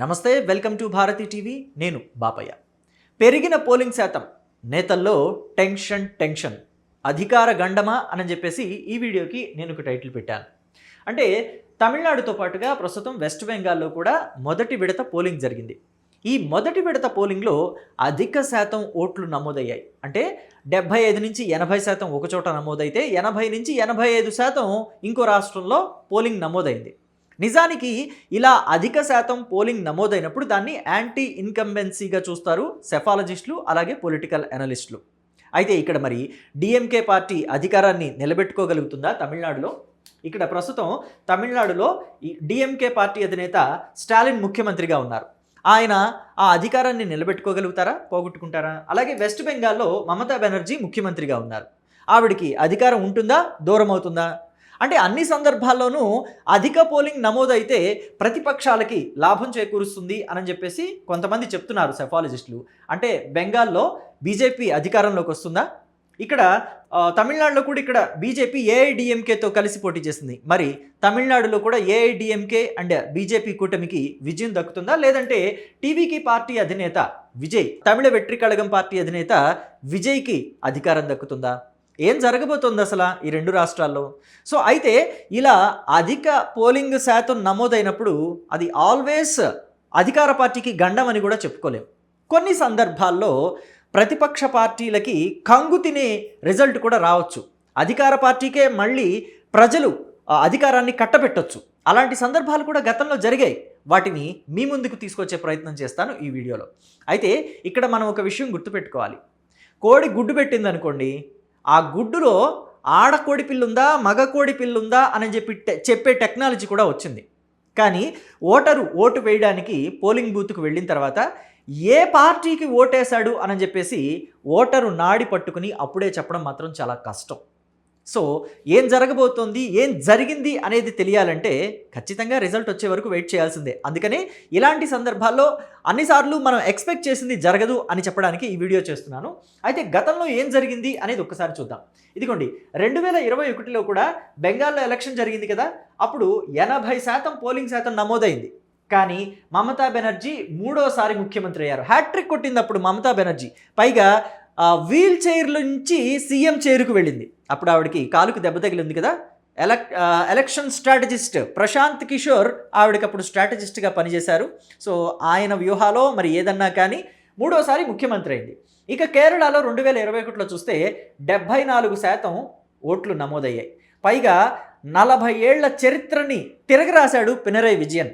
నమస్తే, welcome to Bharati TV. నేను బాపయ్య. పెరిగిన పోలింగ్ శాతం, నేతల్లో టెన్షన్ అధికార గండమా అని చెప్పేసి ఈ వీడియోకి నేను ఒక టైటిల్ పెట్టాను. అంటే తమిళనాడుతో పాటుగా ప్రస్తుతం వెస్ట్ బెంగాల్లో కూడా మొదటి విడత పోలింగ్ జరిగింది. ఈ మొదటి విడత పోలింగ్లో అధిక శాతం ఓట్లు నమోదయ్యాయి. అంటే 75 నుంచి 80% ఒక చోట నమోదైతే 80 నుంచి 85% ఇంకో రాష్ట్రంలో పోలింగ్ నమోదైంది. నిజానికి ఇలా అధిక శాతం పోలింగ్ నమోదైనప్పుడు దాన్ని యాంటీ ఇన్కంబెన్సీగా చూస్తారు సెఫాలజిస్టులు, అలాగే పొలిటికల్ అనలిస్టులు. అయితే ఇక్కడ మరి డిఎంకే పార్టీ అధికారాన్ని నిలబెట్టుకోగలుగుతుందా తమిళనాడులో? ఇక్కడ ప్రస్తుతం తమిళనాడులో ఈ డిఎంకే పార్టీ అధినేత స్టాలిన్ ముఖ్యమంత్రిగా ఉన్నారు. ఆయన ఆ అధికారాన్ని నిలబెట్టుకోగలుగుతారా, పోగొట్టుకుంటారా? అలాగే వెస్ట్ బెంగాల్లో మమతా బెనర్జీ ముఖ్యమంత్రిగా ఉన్నారు. ఆవిడికి అధికారం ఉంటుందా, దూరం అవుతుందా? అంటే అన్ని సందర్భాల్లోనూ అధిక పోలింగ్ నమోదైతే ప్రతిపక్షాలకి లాభం చేకూరుస్తుంది అని చెప్పేసి కొంతమంది చెప్తున్నారు సెఫాలజిస్టులు. అంటే బెంగాల్లో బీజేపీ అధికారంలోకి వస్తుందా? ఇక్కడ తమిళనాడులో కూడా ఇక్కడ బీజేపీ ఏఐడిఎంకేతో కలిసి పోటీ చేసింది. మరి తమిళనాడులో కూడా ఏఐడిఎంకే అండ్ బీజేపీ కూటమికి విజయం దక్కుతుందా, లేదంటే టీవీకి పార్టీ అధినేత విజయ్, తమిళ వెట్రి కళగం పార్టీ అధినేత విజయ్కి అధికారం దక్కుతుందా? ఏం జరగబోతోంది అసలు ఈ రెండు రాష్ట్రాల్లో? సో అయితే ఇలా అధిక పోలింగ్ శాతం నమోదైనప్పుడు అది ఆల్వేస్ అధికార పార్టీకి గండం అని కూడా చెప్పుకోలేం. కొన్ని సందర్భాల్లో ప్రతిపక్ష పార్టీలకి కంగు తినే రిజల్ట్ కూడా రావచ్చు. అధికార పార్టీకే మళ్ళీ ప్రజలు అధికారాన్ని కట్టబెట్టొచ్చు. అలాంటి సందర్భాలు కూడా గతంలో జరిగాయి. వాటిని మీ ముందుకు తీసుకొచ్చే ప్రయత్నం చేస్తాను ఈ వీడియోలో. అయితే ఇక్కడ మనం ఒక విషయం గుర్తుపెట్టుకోవాలి. కోడి గుడ్డు పెట్టిందనుకోండి, ఆ గుడ్డులో ఆడ కోడి పిల్లుందా, మగ కోడి పిల్లుందా అని చెప్పే టెక్నాలజీ కూడా వచ్చింది. కానీ ఓటు వేయడానికి పోలింగ్ బూత్కు వెళ్ళిన తర్వాత ఏ పార్టీకి ఓటేశాడు అని చెప్పేసి ఓటరు నాడి పట్టుకుని అప్పుడే చెప్పడం మాత్రం చాలా కష్టం. సో ఏం జరగబోతోంది, ఏం జరిగింది అనేది తెలియాలంటే ఖచ్చితంగా రిజల్ట్ వచ్చే వరకు వెయిట్ చేయాల్సిందే. అందుకని ఇలాంటి సందర్భాల్లో అన్నిసార్లు మనం ఎక్స్పెక్ట్ చేసింది జరగదు అని చెప్పడానికి ఈ వీడియో చేస్తున్నాను. అయితే గతంలో ఏం జరిగింది అనేది ఒక్కసారి చూద్దాం. ఇదిగోండి, 2021లో కూడా బెంగాల్లో ఎలక్షన్ జరిగింది కదా. అప్పుడు 80% పోలింగ్ శాతం నమోదైంది. కానీ మమతా బెనర్జీ మూడోసారి ముఖ్యమంత్రి అయ్యారు. హ్యాట్రిక్ కొట్టింది అప్పుడు మమతా బెనర్జీ. పైగా వీల్ చైర్ నుంచి సీఎం చైర్కు వెళ్ళింది. అప్పుడు ఆవిడకి కాలుకు దెబ్బ తగిలింది కదా. ఎలక్షన్ స్ట్రాటజిస్ట్ ప్రశాంత్ కిషోర్ ఆవిడకి అప్పుడు స్ట్రాటజిస్ట్గా పనిచేశారు. సో ఆయన వ్యూహాలో మరి ఏదన్నా కానీ మూడోసారి ముఖ్యమంత్రి అయింది. ఇక కేరళలో 2021లో చూస్తే 74% ఓట్లు నమోదయ్యాయి. పైగా 40 ఏళ్ల చరిత్రని తిరగరాశాడు పినరై విజయన్.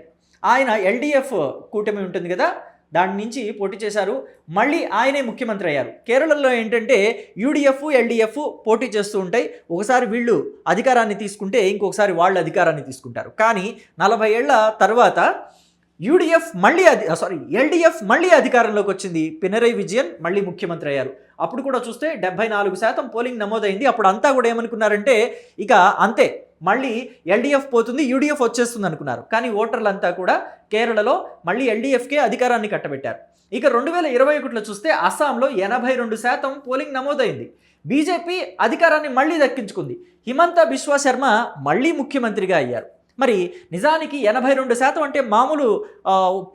ఆయన ఎల్డీఎఫ్ కూటమి ఉంటుంది కదా, దాని నుంచి పోటీ చేశారు. మళ్ళీ ఆయనే ముఖ్యమంత్రి అయ్యారు. కేరళలో ఏంటంటే యూడిఎఫ్, ఎల్డీఎఫ్ పోటీ చేస్తూ ఉంటాయి. ఒకసారి వీళ్ళు అధికారాన్ని తీసుకుంటే ఇంకొకసారి వాళ్ళు అధికారాన్ని తీసుకుంటారు. కానీ 40 ఏళ్ల తర్వాత ఎల్డీఎఫ్ మళ్ళీ అధికారంలోకి వచ్చింది. పినరై విజయన్ మళ్ళీ ముఖ్యమంత్రి అయ్యారు. అప్పుడు కూడా చూస్తే 74% పోలింగ్ నమోదైంది. అప్పుడు అంతా కూడా ఏమనుకున్నారంటే ఇక అంతే, మళ్ళీ ఎల్డీఎఫ్ పోతుంది, యూడీఎఫ్ వచ్చేస్తుంది అనుకున్నారు. కానీ ఓటర్లంతా కూడా కేరళలో మళ్ళీ ఎల్డీఎఫ్కే అధికారాన్ని కట్టబెట్టారు. ఇక 2021లో చూస్తే అస్సాంలో 82% పోలింగ్ నమోదైంది. బీజేపీ అధికారాన్ని మళ్ళీ దక్కించుకుంది. హిమంత బిశ్వా శర్మ మళ్ళీ ముఖ్యమంత్రిగా అయ్యారు. మరి నిజానికి 82% అంటే మామూలు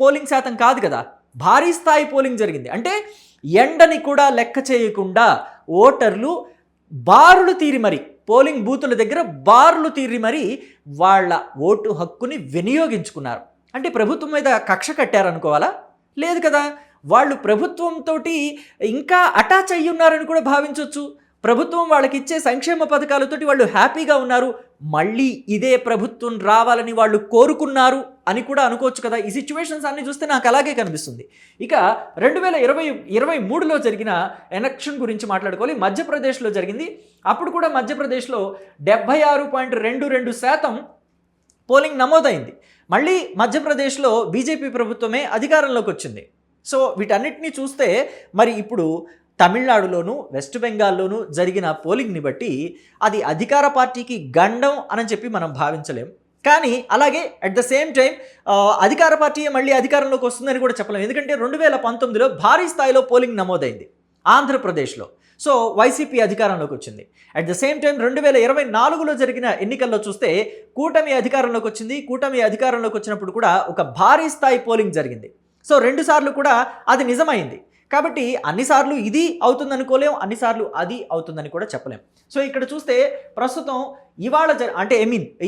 పోలింగ్ శాతం కాదు కదా, భారీ స్థాయి పోలింగ్ జరిగింది. అంటే ఎండని కూడా లెక్క చేయకుండా ఓటర్లు బారులు తీరి మరి పోలింగ్ బూతుల దగ్గర బారులు తీరి మరి వాళ్ళ ఓటు హక్కుని వినియోగించుకున్నారు. అంటే ప్రభుత్వం మీద కక్ష కట్టారనుకోవాలా? లేదు కదా. వాళ్ళు ప్రభుత్వంతో ఇంకా అటాచ్ అయ్యి ఉన్నారని కూడా భావించవచ్చు. ప్రభుత్వం వాళ్ళకి ఇచ్చే సంక్షేమ పథకాలతోటి వాళ్ళు హ్యాపీగా ఉన్నారు. మళ్ళీ ఇదే ప్రభుత్వం రావాలని వాళ్ళు కోరుకున్నారు అని కూడా అనుకోవచ్చు కదా. ఈ సిచ్యువేషన్స్ అన్ని చూస్తే నాకు అలాగే కనిపిస్తుంది. ఇక 2023లో జరిగిన ఎలక్షన్ గురించి మాట్లాడుకోవాలి. మధ్యప్రదేశ్లో జరిగింది. అప్పుడు కూడా మధ్యప్రదేశ్లో 76.22% పోలింగ్ నమోదైంది. మళ్ళీ మధ్యప్రదేశ్లో బీజేపీ ప్రభుత్వమే అధికారంలోకి వచ్చింది. సో వీటన్నిటినీ చూస్తే మరి ఇప్పుడు తమిళనాడులోను, వెస్ట్ బెంగాల్లోనూ జరిగిన పోలింగ్ని బట్టి అది అధికార పార్టీకి గండం అని చెప్పి మనం భావించలేం. కానీ అలాగే అట్ ద సేమ్ టైం అధికార పార్టీ మళ్ళీ అధికారంలోకి వస్తుందని కూడా చెప్పలేం. ఎందుకంటే 2019లో భారీ స్థాయిలో పోలింగ్ నమోదైంది. ఆంధ్రప్రదేశ్లో. సో వైసీపీ అధికారంలోకి వచ్చింది. అట్ ద సేమ్ టైం 2024లో జరిగిన ఎన్నికల్లో చూస్తే కూటమి అధికారంలోకి వచ్చింది. కూటమి అధికారంలోకి వచ్చినప్పుడు కూడా ఒక భారీ స్థాయి పోలింగ్ జరిగింది. సో 2 సార్లు కూడా అది నిజమైంది. కాబట్టి అన్నిసార్లు ఇది అవుతుందనుకోలేం, అన్నిసార్లు అది అవుతుందని కూడా చెప్పలేం. సో ఇక్కడ చూస్తే ప్రస్తుతం ఇవాళ అంటే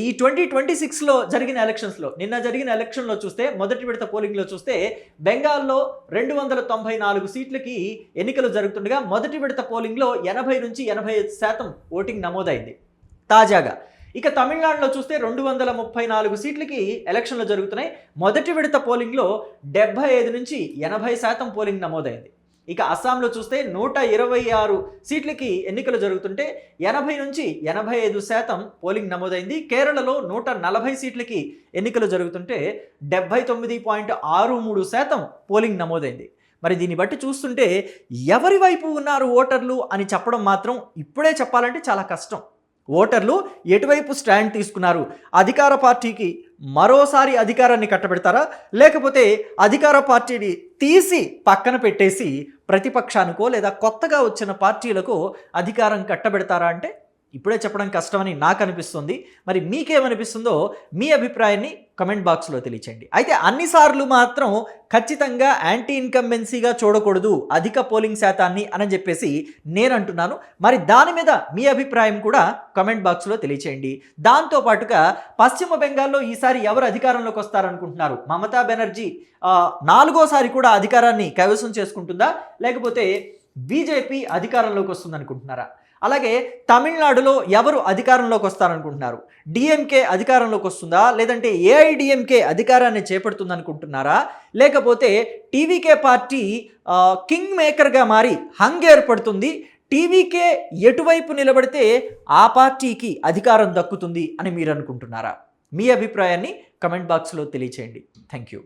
ఈ 2026లో జరిగిన ఎలక్షన్స్లో, నిన్న జరిగిన ఎలక్షన్లో చూస్తే మొదటి విడత పోలింగ్లో చూస్తే బెంగాల్లో 294 సీట్లకి ఎన్నికలు జరుగుతుండగా మొదటి విడత పోలింగ్లో 80 నుంచి 85% ఓటింగ్ నమోదైంది తాజాగా. ఇక తమిళనాడులో చూస్తే 234 సీట్లకి ఎలక్షన్లు జరుగుతున్నాయి. మొదటి విడత పోలింగ్లో 75 నుంచి 80% పోలింగ్ నమోదైంది. ఇక అస్సాంలో చూస్తే 126 సీట్లకి ఎన్నికలు జరుగుతుంటే 80 నుంచి 85% పోలింగ్ నమోదైంది. కేరళలో 140 సీట్లకి ఎన్నికలు జరుగుతుంటే 79.63% పోలింగ్ నమోదైంది. మరి దీన్ని బట్టి చూస్తుంటే ఎవరి వైపు ఉన్నారు ఓటర్లు అని చెప్పడం మాత్రం ఇప్పుడే చెప్పాలంటే చాలా కష్టం. ఓటర్లు ఎటువైపు స్టాండ్ తీసుకున్నారు? అధికార పార్టీకి మరోసారి అధికారాన్ని కట్టబెడతారా, లేకపోతే అధికార పార్టీని తీసి పక్కన పెట్టేసి ప్రతిపక్షానికో లేదా కొత్తగా వచ్చిన పార్టీలకు అధికారం కట్టబెడతారా అంటే ఇప్పుడే చెప్పడం కష్టమని నాకు అనిపిస్తుంది. మరి మీకేమనిపిస్తుందో మీ అభిప్రాయాన్ని కమెంట్ బాక్స్లో తెలియచేయండి. అయితే అన్నిసార్లు మాత్రం ఖచ్చితంగా యాంటీ ఇన్కంబెన్సీగా చూడకూడదు అధిక పోలింగ్ శాతాన్ని అని చెప్పేసి నేను అంటున్నాను. మరి దాని మీద మీ అభిప్రాయం కూడా కమెంట్ బాక్స్లో తెలియచేయండి. దాంతోపాటుగా పశ్చిమ బెంగాల్లో ఈసారి ఎవరు అధికారంలోకి వస్తారనుకుంటున్నారు? మమతా బెనర్జీ 4వ సారి కూడా అధికారాన్ని కైవసం చేసుకుంటుందా, లేకపోతే బీజేపీ అధికారంలోకి వస్తుందనుకుంటున్నారా? అలాగే తమిళనాడులో ఎవరు అధికారంలోకి వస్తారనుకుంటున్నారు? డిఎంకే అధికారంలోకి వస్తుందా, లేదంటే ఏఐడిఎంకే అధికారాన్ని చేపడుతుందనుకుంటున్నారా, లేకపోతే టీవీకే పార్టీ కింగ్ మేకర్గా మారి హంగ్ ఏర్పడుతుంది, టీవీకే ఎటువైపు నిలబడితే ఆ పార్టీకి అధికారం దక్కుతుంది అని మీరు అనుకుంటున్నారా? మీ అభిప్రాయాన్ని కమెంట్ బాక్స్లో తెలియచేయండి. Thank you.